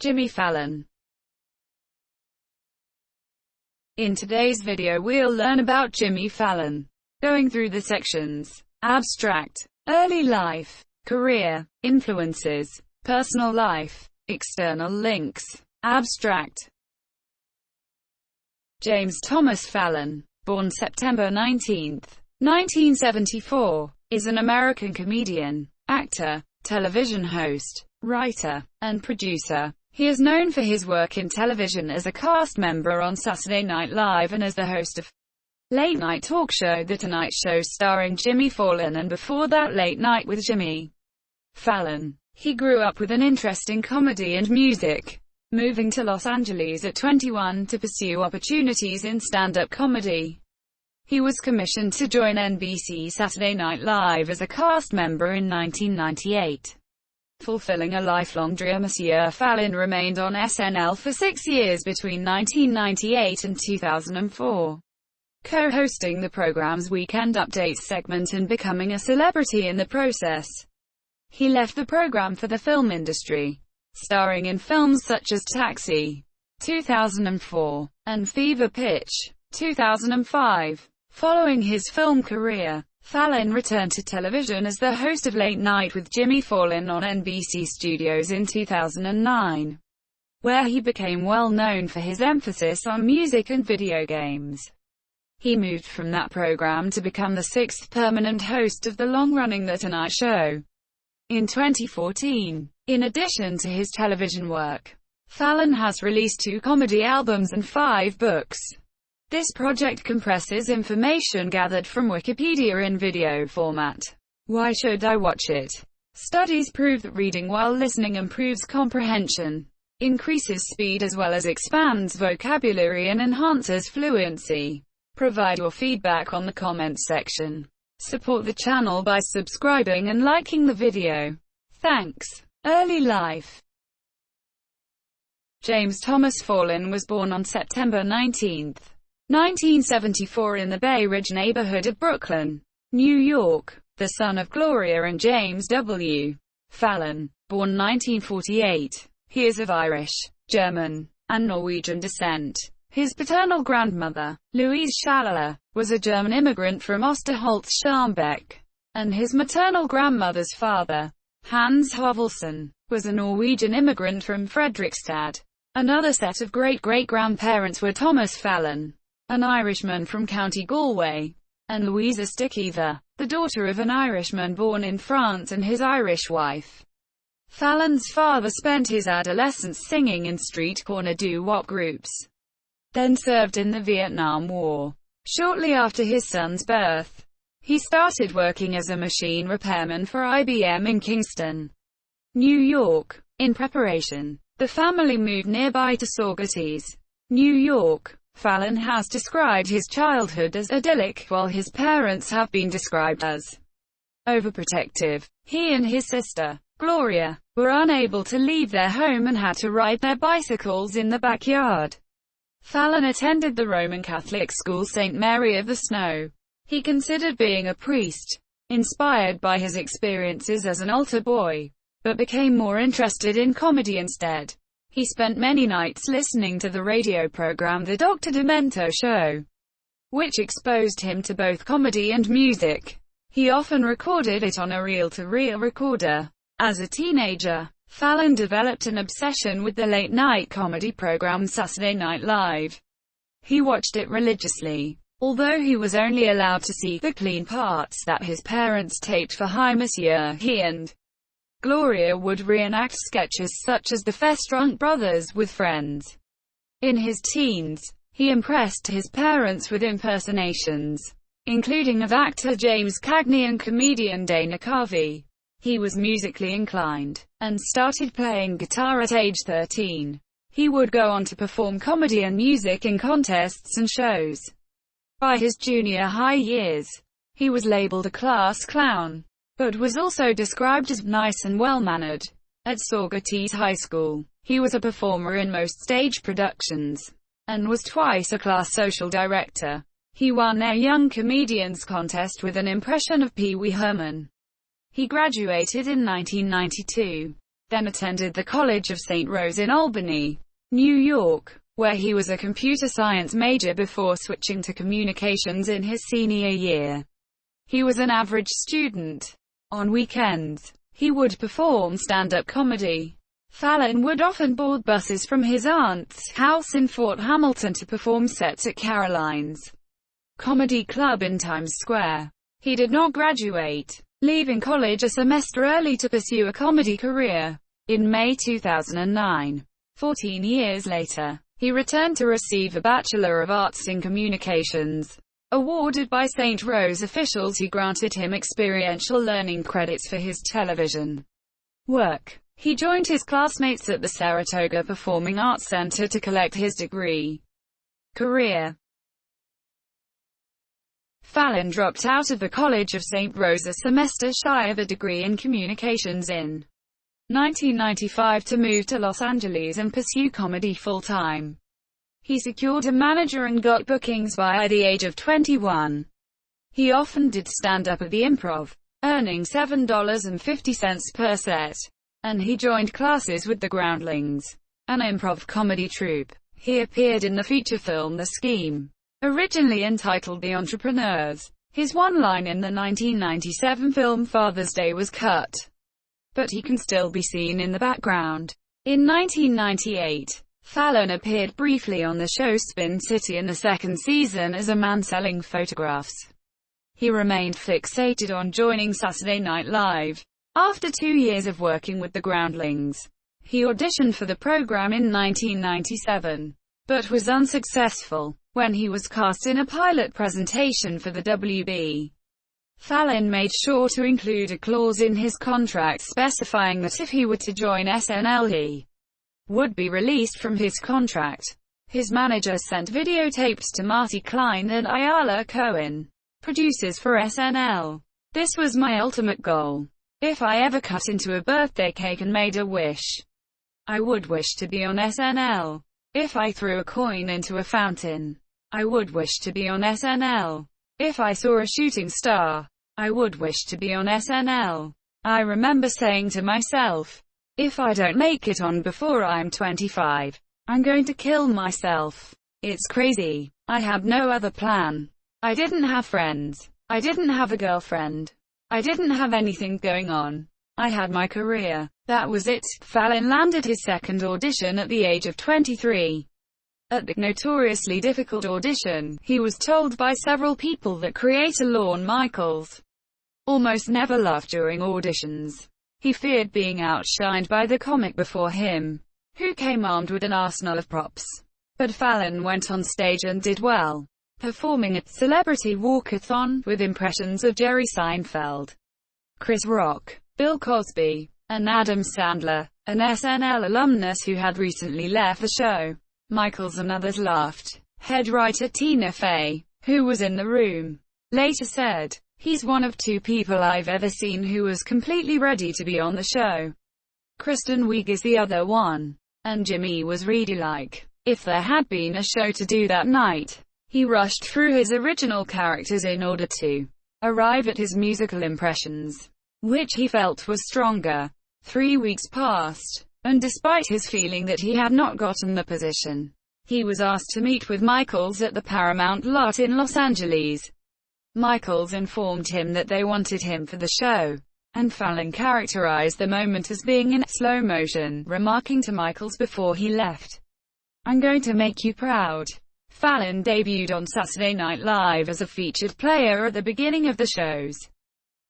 Jimmy Fallon. In today's video we'll learn about Jimmy Fallon, going through the sections: abstract, early life, career, influences, personal life, external links. Abstract. James Thomas Fallon, born September 19, 1974, is an American comedian, actor, television host, writer, and producer. He is known for his work in television as a cast member on Saturday Night Live and as the host of late-night talk show The Tonight Show starring Jimmy Fallon, and before that Late Night with Jimmy Fallon. He grew up with an interest in comedy and music, moving to Los Angeles at 21 to pursue opportunities in stand-up comedy. He was commissioned to join NBC Saturday Night Live as a cast member in 1998. Fulfilling a lifelong dream, Monsieur Fallon remained on SNL for 6 years between 1998 and 2004, co-hosting the program's Weekend Updates segment and becoming a celebrity in the process. He left the program for the film industry, starring in films such as Taxi, 2004, and Fever Pitch, 2005. Following his film career, Fallon returned to television as the host of Late Night with Jimmy Fallon on NBC Studios in 2009, where he became well known for his emphasis on music and video games. He moved from that program to become the sixth permanent host of the long-running The Tonight Show in 2014. In addition to his television work, Fallon has released 2 comedy albums and 5 books. This project compresses information gathered from Wikipedia in video format. Why should I watch it? Studies prove that reading while listening improves comprehension, increases speed as well as expands vocabulary and enhances fluency. Provide your feedback on the comments section. Support the channel by subscribing and liking the video. Thanks. Early life. James Thomas Fallon was born on September 19, 1974 in the Bay Ridge neighborhood of Brooklyn, New York, the son of Gloria and James W. Fallon, born 1948. He is of Irish, German, and Norwegian descent. His paternal grandmother, Louise Schaller, was a German immigrant from Osterholz-Scharmbeck, and his maternal grandmother's father, Hans Hovelsen, was a Norwegian immigrant from Fredrikstad. Another set of great-great-grandparents were Thomas Fallon, an Irishman from County Galway, and Louisa Stickever, the daughter of an Irishman born in France and his Irish wife. Fallon's father spent his adolescence singing in street corner doo-wop groups, then served in the Vietnam War. Shortly after his son's birth, he started working as a machine repairman for IBM in Kingston, New York. In preparation, the family moved nearby to Saugerties, New York. Fallon has described his childhood as idyllic, while his parents have been described as overprotective. He and his sister, Gloria, were unable to leave their home and had to ride their bicycles in the backyard. Fallon attended the Roman Catholic school St. Mary of the Snow. He considered being a priest, inspired by his experiences as an altar boy, but became more interested in comedy instead. He spent many nights listening to the radio program The Dr. Demento Show, which exposed him to both comedy and music. He often recorded it on a reel-to-reel recorder. As a teenager, Fallon developed an obsession with the late-night comedy program Saturday Night Live. He watched it religiously, although he was only allowed to see the clean parts that his parents taped for Hi Monsieur. He and Gloria would reenact sketches such as the Festrunk Brothers with friends. In his teens, he impressed his parents with impersonations, including of actor James Cagney and comedian Dana Carvey. He was musically inclined, and started playing guitar at age 13. He would go on to perform comedy and music in contests and shows. By his junior high years, he was labeled a class clown, but was also described as nice and well-mannered. At Saugerties High School, he was a performer in most stage productions, and was twice a class social director. He won a Young Comedians contest with an impression of Pee Wee Herman. He graduated in 1992. then attended the College of St. Rose in Albany, New York, where he was a computer science major before switching to communications in his senior year. He was an average student. On weekends, he would perform stand-up comedy. Fallon would often board buses from his aunt's house in Fort Hamilton to perform sets at Caroline's Comedy Club in Times Square. He did not graduate, leaving college a semester early to pursue a comedy career. In May 2009, 14 years later, he returned to receive a Bachelor of Arts in Communications, awarded by St. Rose officials who granted him experiential learning credits for his television work. He joined his classmates at the Saratoga Performing Arts Center to collect his degree. Career. Fallon dropped out of the College of St. Rose a semester shy of a degree in communications in 1995 to move to Los Angeles and pursue comedy full-time. He secured a manager and got bookings by the age of 21. He often did stand-up at the Improv, earning $7.50 per set. And he joined classes with the Groundlings, an improv comedy troupe. He appeared in the feature film The Scheme, originally entitled The Entrepreneurs. His one line in the 1997 film Father's Day was cut, but he can still be seen in the background. In 1998, Fallon appeared briefly on the show Spin City in the second season as a man selling photographs. He remained fixated on joining Saturday Night Live. After 2 years of working with the Groundlings, he auditioned for the program in 1997, but was unsuccessful. When he was cast in a pilot presentation for the WB, Fallon made sure to include a clause in his contract specifying that if he were to join SNL he would be released from his contract. His manager sent videotapes to Marty Klein and Ayala Cohen, producers for SNL. "This was my ultimate goal. If I ever cut into a birthday cake and made a wish, I would wish to be on SNL. If I threw a coin into a fountain, I would wish to be on SNL. If I saw a shooting star, I would wish to be on SNL. I remember saying to myself, if I don't make it on before I'm 25, I'm going to kill myself. It's crazy. I had no other plan. I didn't have friends. I didn't have a girlfriend. I didn't have anything going on. I had my career. That was it." Fallon landed his second audition at the age of 23. At the notoriously difficult audition, he was told by several people that creator Lorne Michaels almost never laughed during auditions. He feared being outshined by the comic before him, who came armed with an arsenal of props. But Fallon went on stage and did well, performing at Celebrity Walkathon with impressions of Jerry Seinfeld, Chris Rock, Bill Cosby, and Adam Sandler, an SNL alumnus who had recently left the show. Michaels and others laughed. Head writer Tina Fey, who was in the room, later said, "He's one of 2 people I've ever seen who was completely ready to be on the show. Kristen Wiig is the other one. And Jimmy was really like, if there had been a show to do that night." He rushed through his original characters in order to arrive at his musical impressions, which he felt was stronger. 3 weeks passed, and despite his feeling that he had not gotten the position, he was asked to meet with Michaels at the Paramount lot in Los Angeles. Michaels informed him that they wanted him for the show, and Fallon characterized the moment as being in slow motion, remarking to Michaels before he left, "I'm going to make you proud." Fallon debuted on Saturday Night Live as a featured player at the beginning of the show's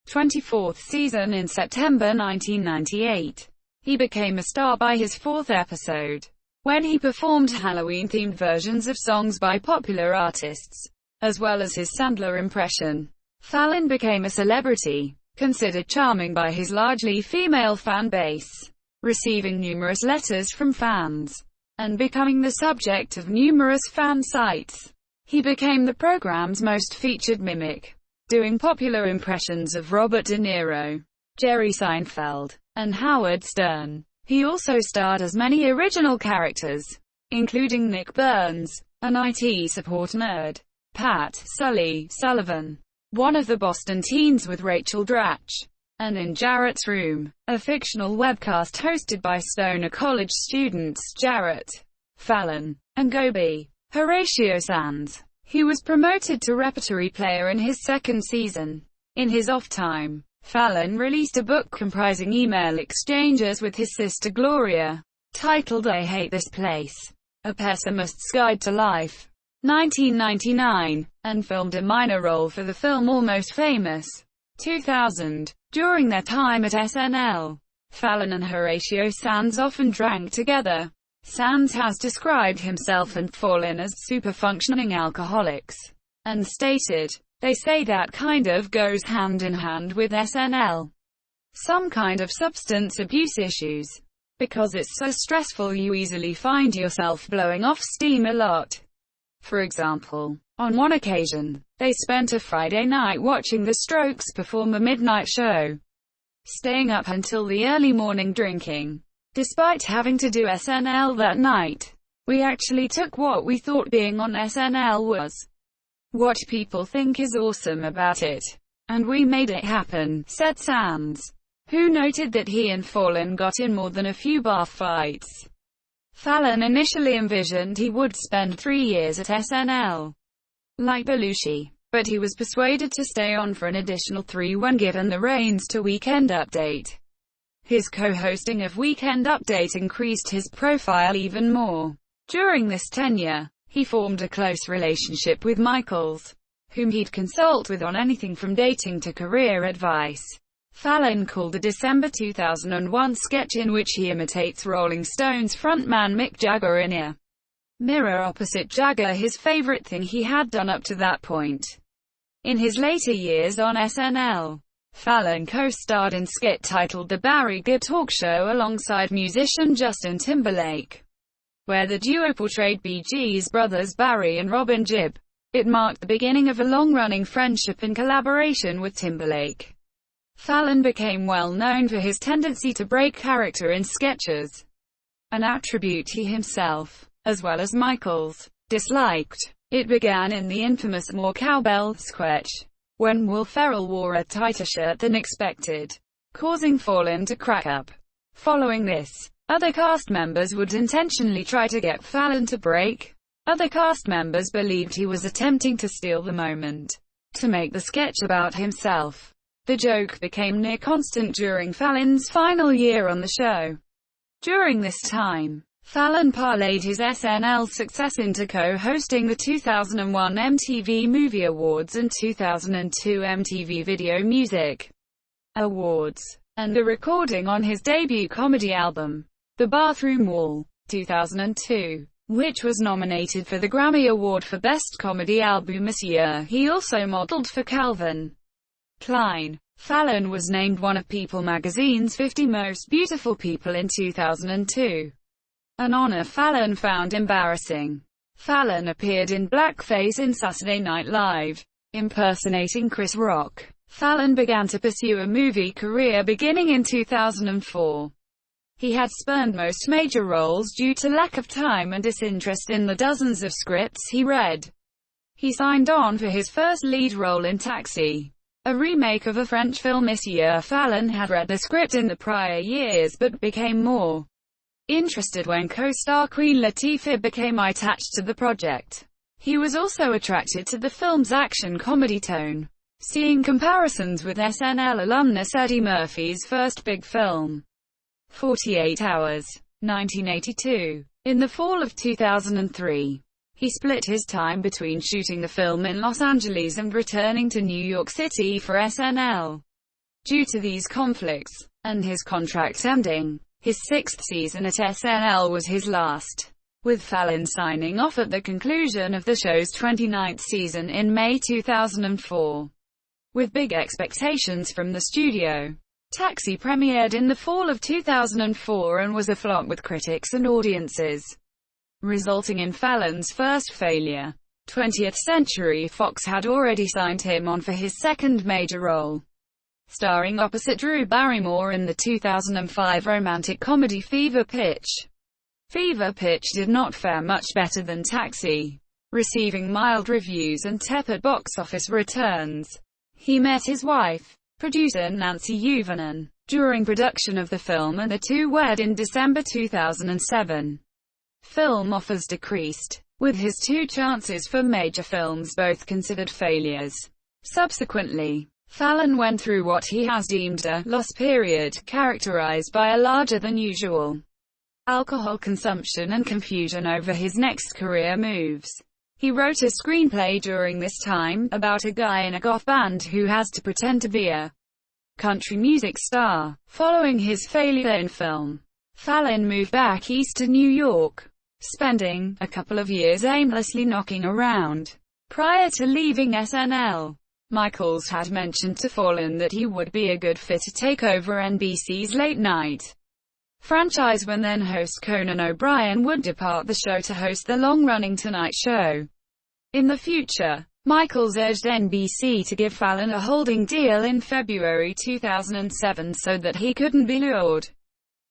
24th season in September 1998. He became a star by his 4th episode, when he performed Halloween-themed versions of songs by popular artists, as well as his Sandler impression. Fallon became a celebrity, considered charming by his largely female fan base, receiving numerous letters from fans, and becoming the subject of numerous fan sites. He became the program's most featured mimic, doing popular impressions of Robert De Niro, Jerry Seinfeld, and Howard Stern. He also starred as many original characters, including Nick Burns, an IT support nerd, Pat Sully Sullivan, one of the Boston teens with Rachel Dratch, and In Jarrett's Room, a fictional webcast hosted by Stoner College students Jarrett, Fallon, and Gobi, Horatio Sands. He was promoted to repertory player in his second season. In his off time, Fallon released a book comprising email exchanges with his sister Gloria, titled I Hate This Place, A Pessimist's Guide to Life, 1999, and filmed a minor role for the film Almost Famous, 2000. During their time at SNL, Fallon and Horatio Sands often drank together. Sands has described himself and Fallon as super-functioning alcoholics, and stated, "They say that kind of goes hand in hand with SNL. Some kind of substance abuse issues. Because it's so stressful you easily find yourself blowing off steam a lot." For example, on one occasion, they spent a Friday night watching The Strokes perform a midnight show, staying up until the early morning drinking. Despite having to do SNL that night, we actually took what we thought being on SNL was, what people think is awesome about it, and we made it happen, said Sands, who noted that he and Fallon got in more than a few bar fights. Fallon initially envisioned he would spend 3 years at SNL, like Belushi, but he was persuaded to stay on for an additional 3 when given the reins to Weekend Update. His co-hosting of Weekend Update increased his profile even more. During this tenure, he formed a close relationship with Michaels, whom he'd consult with on anything from dating to career advice. Fallon called a December 2001 sketch in which he imitates Rolling Stones frontman Mick Jagger in a mirror opposite Jagger his favorite thing he had done up to that point. In his later years on SNL, Fallon co-starred in a skit titled The Barry Gibb Talk Show alongside musician Justin Timberlake, where the duo portrayed Bee Gees brothers Barry and Robin Gibb. It marked the beginning of a long-running friendship and collaboration with Timberlake. Fallon became well known for his tendency to break character in sketches, an attribute he himself, as well as Michaels, disliked. It began in the infamous More Cowbell sketch, when Will Ferrell wore a tighter shirt than expected, causing Fallon to crack up. Following this, other cast members would intentionally try to get Fallon to break. Other cast members believed he was attempting to steal the moment, to make the sketch about himself. The joke became near constant during Fallon's final year on the show. During this time, Fallon parlayed his SNL success into co-hosting the 2001 MTV Movie Awards and 2002 MTV Video Music Awards, and a recording on his debut comedy album, The Bathroom Wall, 2002, which was nominated for the Grammy Award for Best Comedy Album this year. He also modeled for Calvin Klein. Fallon was named one of People magazine's 50 Most Beautiful People in 2002, an honor Fallon found embarrassing. Fallon appeared in blackface in Saturday Night Live, impersonating Chris Rock. Fallon began to pursue a movie career beginning in 2004. He had spurned most major roles due to lack of time and disinterest in the dozens of scripts he read. He signed on for his first lead role in Taxi, a remake of a French film this year. Fallon had read the script in the prior years but became more interested when co-star Queen Latifah became attached to the project. He was also attracted to the film's action-comedy tone, seeing comparisons with SNL alumnus Eddie Murphy's first big film, 48 Hours, 1982. In the fall of 2003, he split his time between shooting the film in Los Angeles and returning to New York City for SNL. Due to these conflicts, and his contract ending, his 6th season at SNL was his last, with Fallon signing off at the conclusion of the show's 29th season in May 2004. With big expectations from the studio, Taxi premiered in the fall of 2004 and was a flop with critics and audiences, resulting in Fallon's first failure. 20th Century Fox had already signed him on for his second major role, starring opposite Drew Barrymore in the 2005 romantic comedy Fever Pitch. Fever Pitch did not fare much better than Taxi, receiving mild reviews and tepid box office returns. He met his wife, producer Nancy Uvanen. During production of the film and the two wed in December 2007, film offers decreased, with his two chances for major films both considered failures. Subsequently, Fallon went through what he has deemed a lost period, characterized by a larger-than-usual alcohol consumption and confusion over his next career moves. He wrote a screenplay during this time, about a guy in a goth band who has to pretend to be a country music star. Following his failure in film, Fallon moved back east to New York, spending a couple of years aimlessly knocking around. Prior to leaving SNL, Michaels had mentioned to Fallon that he would be a good fit to take over NBC's late-night franchise when then-host Conan O'Brien would depart the show to host the long-running Tonight Show. In the future, Michaels urged NBC to give Fallon a holding deal in February 2007 so that he couldn't be lured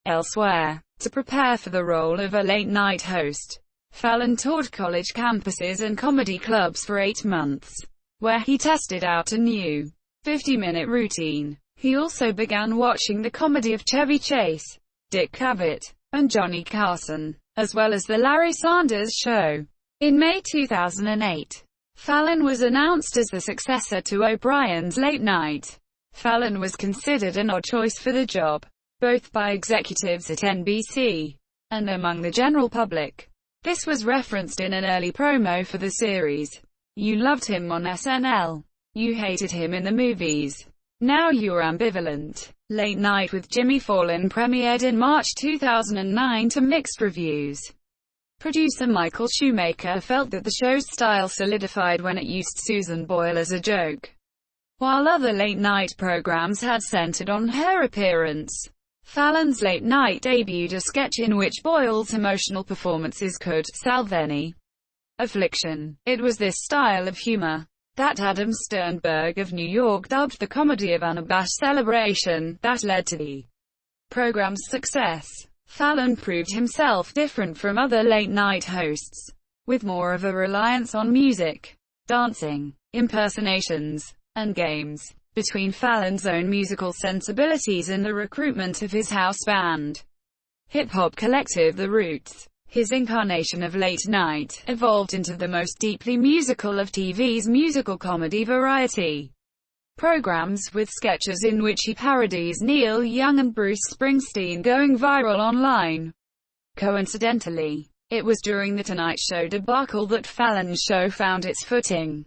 elsewhere. To prepare for the role of a late-night host, Fallon toured college campuses and comedy clubs for 8 months, where he tested out a new 50-minute routine. He also began watching the comedy of Chevy Chase, Dick Cavett, and Johnny Carson, as well as The Larry Sanders Show. In May 2008, Fallon was announced as the successor to O'Brien's Late Night. Fallon was considered an odd choice for the job, both by executives at NBC and among the general public. This was referenced in an early promo for the series. You loved him on SNL. You hated him in the movies. Now you're ambivalent. Late Night with Jimmy Fallon premiered in March 2009 to mixed reviews. Producer Michael Shoemaker felt that the show's style solidified when it used Susan Boyle as a joke, while other late-night programs had centered on her appearance. Fallon's Late Night debuted a sketch in which Boyle's emotional performances could salve any affliction. It was this style of humor that Adam Sternberg of New York dubbed the comedy of unabashed celebration, that led to the program's success. Fallon proved himself different from other late-night hosts, with more of a reliance on music, dancing, impersonations, and games. Between Fallon's own musical sensibilities and the recruitment of his house band, hip-hop collective The Roots, his incarnation of Late Night evolved into the most deeply musical of TV's musical comedy variety programs, with sketches in which he parodies Neil Young and Bruce Springsteen going viral online. Coincidentally, it was during the Tonight Show debacle that Fallon's show found its footing.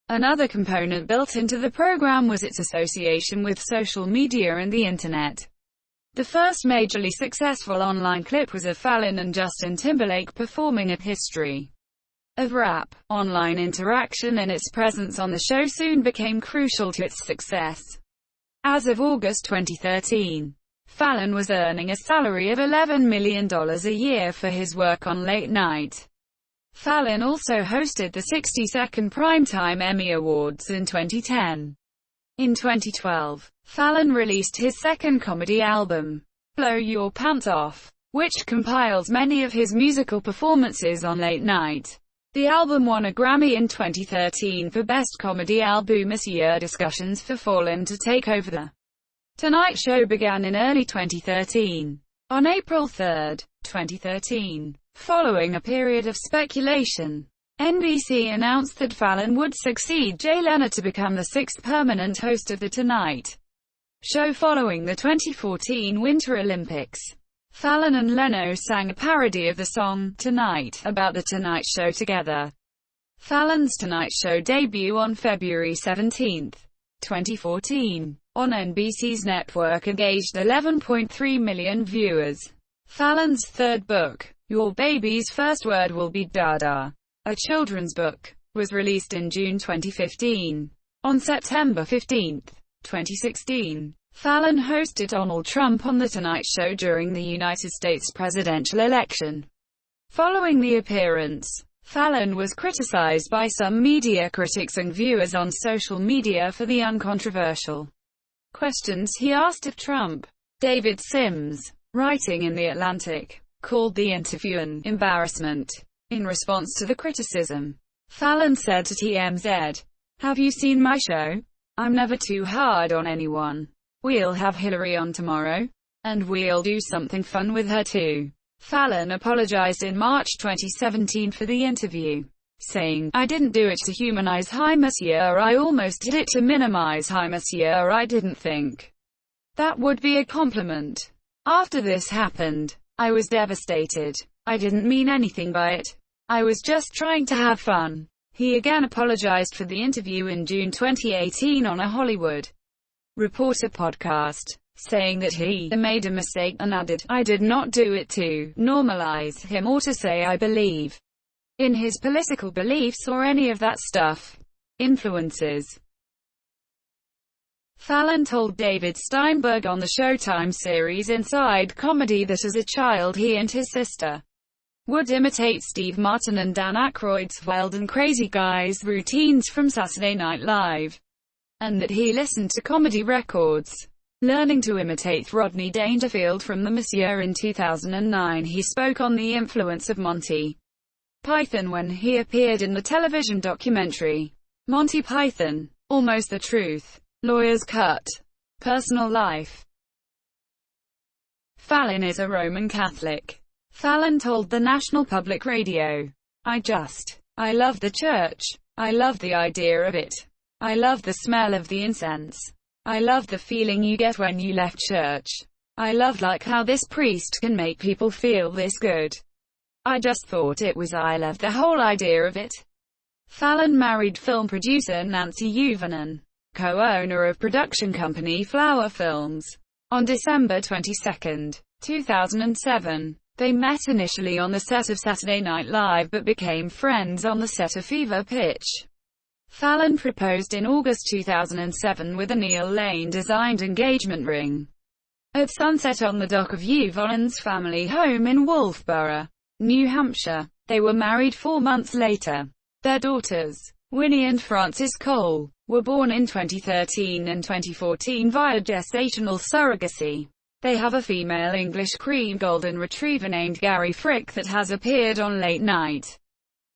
Another component built into the program was its association with social media and the internet. The first majorly successful online clip was of Fallon and Justin Timberlake performing at History of Rap. Online interaction and its presence on the show soon became crucial to its success. As of August 2013, Fallon was earning a salary of $11 million a year for his work on Late Night. Fallon also hosted the 60-second Primetime Emmy Awards in 2010. In 2012, Fallon released his second comedy album, Blow Your Pants Off, which compiles many of his musical performances on Late Night. The album won a Grammy in 2013 for Best Comedy Album. Discussions for Fallon to take over The Tonight Show began in early 2013. On April 3, 2013, following a period of speculation, NBC announced that Fallon would succeed Jay Leno to become the sixth permanent host of The Tonight Show following the 2014 Winter Olympics. Fallon and Leno sang a parody of the song, Tonight, about The Tonight Show together. Fallon's Tonight Show debut on February 17, 2014, on NBC's network engaged 11.3 million viewers. Fallon's third book, Your Baby's First Word Will Be Dada, a children's book, was released in June 2015. On September 15, 2016, Fallon hosted Donald Trump on The Tonight Show during the United States presidential election. Following the appearance, Fallon was criticized by some media critics and viewers on social media for the uncontroversial questions he asked of Trump. David Sims, writing in The Atlantic, called the interview an embarrassment. In response to the criticism, Fallon said to TMZ, "Have you seen my show? I'm never too hard on anyone. We'll have Hillary on tomorrow. And we'll do something fun with her too. Fallon apologized in March 2017 for the interview, saying, "I didn't do it to humanize Hi Monsieur, I almost did it to minimize Hi Monsieur. I didn't think that would be a compliment. After this happened, I was devastated. I didn't mean anything by it. I was just trying to have fun." He again apologized for the interview in June 2018 on a Hollywood Reporter podcast, saying that he made a mistake, and added, "I did not do it to normalize him or to say I believe in his political beliefs or any of that stuff." Influences. Fallon told David Steinberg on the Showtime series Inside Comedy that as a child he and his sister would imitate Steve Martin and Dan Aykroyd's wild and crazy guys routines from Saturday Night Live, and that he listened to comedy records, learning to imitate Rodney Dangerfield from the Monsieur. In 2009 he spoke on the influence of Monty Python when he appeared in the television documentary Monty Python, Almost the Truth. Lawyer's Cut. Personal life. Fallon is a Roman Catholic. Fallon told the National Public Radio, I love the church. I love the idea of it. I love the smell of the incense. I love the feeling you get when you left church. I love how this priest can make people feel this good. I just thought it was I loved the whole idea of it." Fallon married film producer Nancy Juvonen, co-owner of production company Flower Films, on December 22, 2007. They met initially on the set of Saturday Night Live but became friends on the set of Fever Pitch. Fallon proposed in August 2007 with a Neil Lane-designed engagement ring at sunset on the dock of Juvonen's family home in Wolfboro, New Hampshire. They were married 4 months later. Their daughters, Winnie and Frances Cole, were born in 2013 and 2014 via gestational surrogacy. They have a female English cream golden retriever named Gary Frick that has appeared on Late Night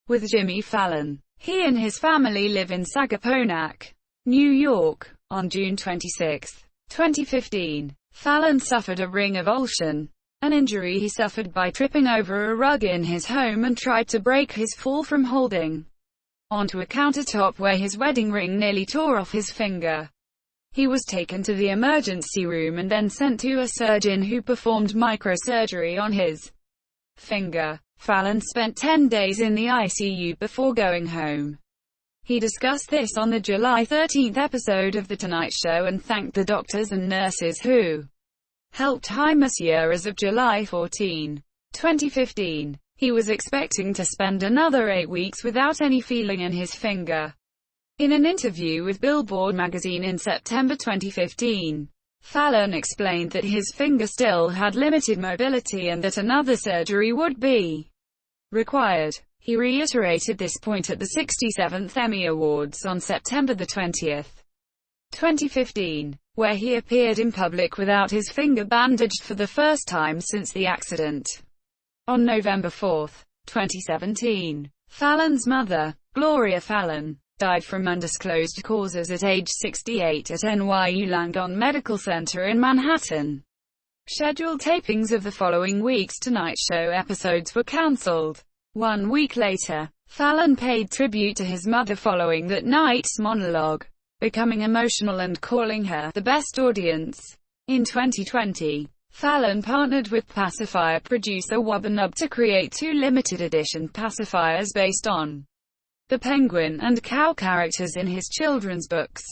with Jimmy Fallon. He and his family live in Sagaponack, New York. On June 26, 2015, Fallon suffered a ring avulsion, an injury he suffered by tripping over a rug in his home and tried to break his fall from holding onto a countertop where his wedding ring nearly tore off his finger. He was taken to the emergency room and then sent to a surgeon who performed microsurgery on his finger. Fallon spent 10 days in the ICU before going home. He discussed this on the July 13 episode of The Tonight Show and thanked the doctors and nurses who helped Hi Monsieur as of July 14, 2015. He was expecting to spend another 8 weeks without any feeling in his finger. In an interview with Billboard magazine in September 2015, Fallon explained that his finger still had limited mobility and that another surgery would be required. He reiterated this point at the 67th Emmy Awards on September 20, 2015, where he appeared in public without his finger bandaged for the first time since the accident. On November 4, 2017, Fallon's mother, Gloria Fallon, died from undisclosed causes at age 68 at NYU Langone Medical Center in Manhattan. Scheduled tapings of the following week's Tonight Show episodes were canceled. 1 week later, Fallon paid tribute to his mother following that night's monologue, becoming emotional and calling her the best audience. In 2020, Fallon partnered with pacifier producer Wubbanub to create 2 limited edition pacifiers based on the penguin and cow characters in his children's books.